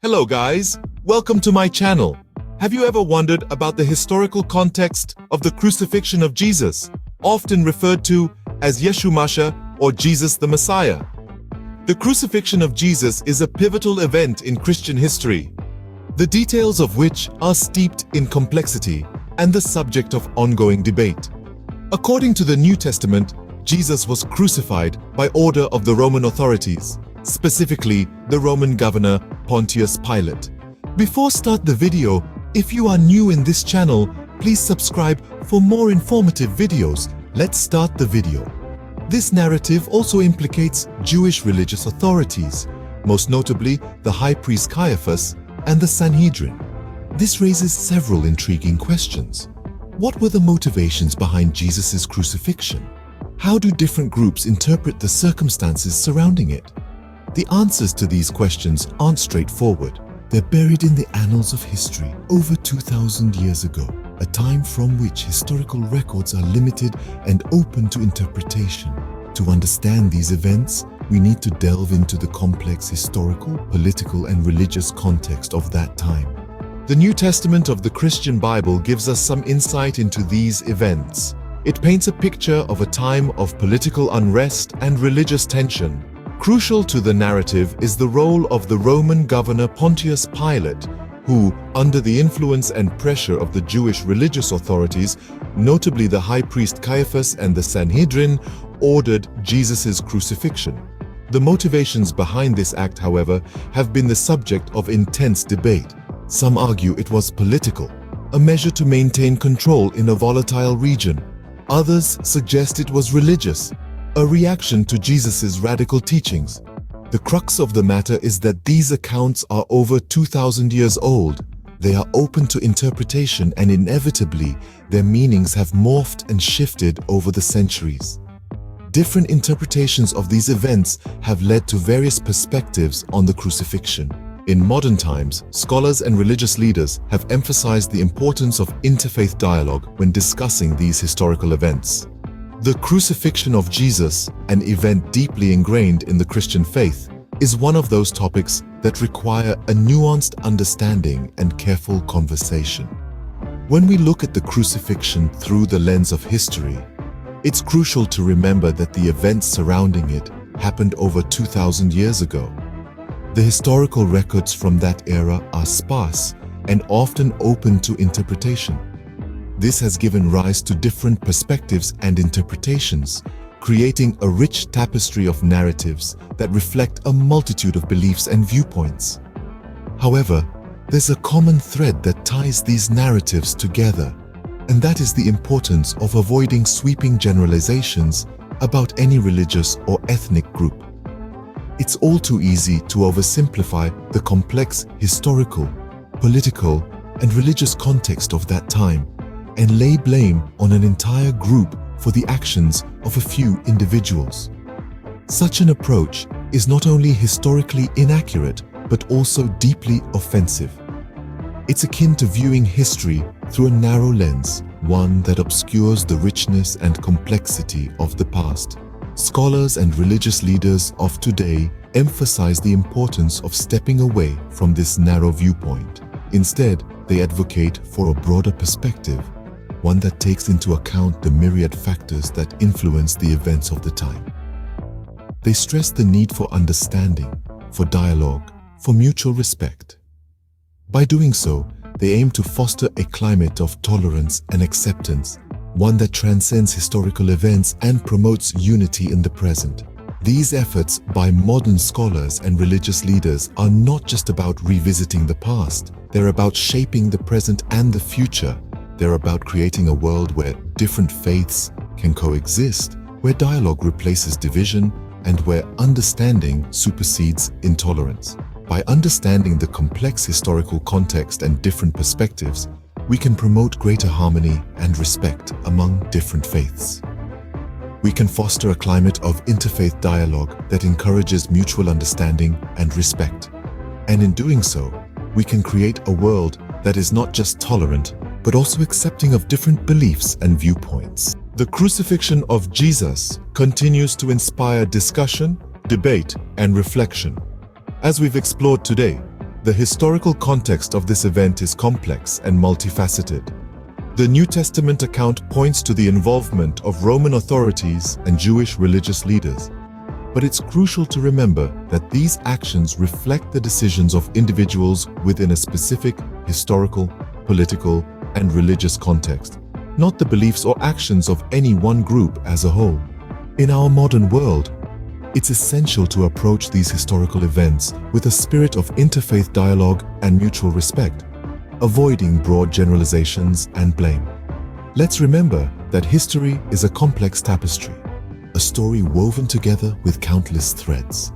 Hello guys, welcome to my channel. Have you ever wondered about the historical context of the crucifixion of Jesus, often referred to as Yesu Mashiha or Jesus the Messiah? The crucifixion of Jesus is a pivotal event in Christian history, the details of which are steeped in complexity and the subject of ongoing debate. According to the New Testament, Jesus was crucified by order of the Roman authorities, specifically the Roman governor Pontius Pilate. Before start the video, if you are new in this channel, please subscribe for more informative videos. Let's start the video. This narrative also implicates Jewish religious authorities, most notably the high priest Caiaphas and the Sanhedrin. This raises several intriguing questions. What were the motivations behind Jesus' crucifixion? How do different groups interpret the circumstances surrounding it? The answers to these questions aren't straightforward. They're buried in the annals of history over 2,000 years ago, a time from which historical records are limited and open to interpretation. To understand these events, we need to delve into the complex historical, political, and religious context of that time. The New Testament of the Christian Bible gives us some insight into these events. It paints a picture of a time of political unrest and religious tension. Crucial to the narrative is the role of the Roman governor Pontius Pilate, who, under the influence and pressure of the Jewish religious authorities, notably the high priest Caiaphas and the Sanhedrin, ordered Jesus' crucifixion. The motivations behind this act, however, have been the subject of intense debate. Some argue it was political, a measure to maintain control in a volatile region. Others suggest it was religious, a reaction to Jesus' radical teachings. The crux of the matter is that these accounts are over 2,000 years old. They are open to interpretation, and inevitably, their meanings have morphed and shifted over the centuries. Different interpretations of these events have led to various perspectives on the crucifixion. In modern times, scholars and religious leaders have emphasized the importance of interfaith dialogue when discussing these historical events. The crucifixion of Jesus, an event deeply ingrained in the Christian faith, is one of those topics that require a nuanced understanding and careful conversation. When we look at the crucifixion through the lens of history, it's crucial to remember that the events surrounding it happened over 2,000 years ago. The historical records from that era are sparse and often open to interpretation. This has given rise to different perspectives and interpretations, creating a rich tapestry of narratives that reflect a multitude of beliefs and viewpoints. However, there's a common thread that ties these narratives together, and that is the importance of avoiding sweeping generalizations about any religious or ethnic group. It's all too easy to oversimplify the complex historical, political, and religious context of that time and lay blame on an entire group for the actions of a few individuals. Such an approach is not only historically inaccurate, but also deeply offensive. It's akin to viewing history through a narrow lens, one that obscures the richness and complexity of the past. Scholars and religious leaders of today emphasize the importance of stepping away from this narrow viewpoint. Instead, they advocate for a broader perspective, one that takes into account the myriad factors that influence the events of the time. They stress the need for understanding, for dialogue, for mutual respect. By doing so, they aim to foster a climate of tolerance and acceptance, one that transcends historical events and promotes unity in the present. These efforts by modern scholars and religious leaders are not just about revisiting the past. They're about shaping the present and the future. They're about creating a world where different faiths can coexist, where dialogue replaces division, and where understanding supersedes intolerance. By understanding the complex historical context and different perspectives, we can promote greater harmony and respect among different faiths. We can foster a climate of interfaith dialogue that encourages mutual understanding and respect. And in doing so, we can create a world that is not just tolerant, but also accepting of different beliefs and viewpoints. The crucifixion of Jesus continues to inspire discussion, debate, and reflection. As we've explored today, The historical context of this event is complex and multifaceted. The New Testament account points to the involvement of Roman authorities and Jewish religious leaders. But it's crucial to remember that these actions reflect the decisions of individuals within a specific historical, political, and religious context, not the beliefs or actions of any one group as a whole. In our modern world, it's essential to approach these historical events with a spirit of interfaith dialogue and mutual respect, avoiding broad generalizations and blame. Let's remember that history is a complex tapestry, a story woven together with countless threads.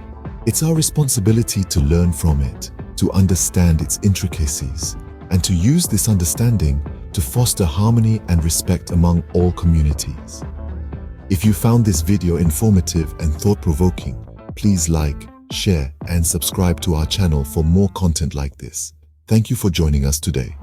It's our responsibility to learn from it, to understand its intricacies, and to use this understanding to foster harmony and respect among all communities. If you found this video informative and thought-provoking, please like, share, and subscribe to our channel for more content like this. Thank you for joining us today.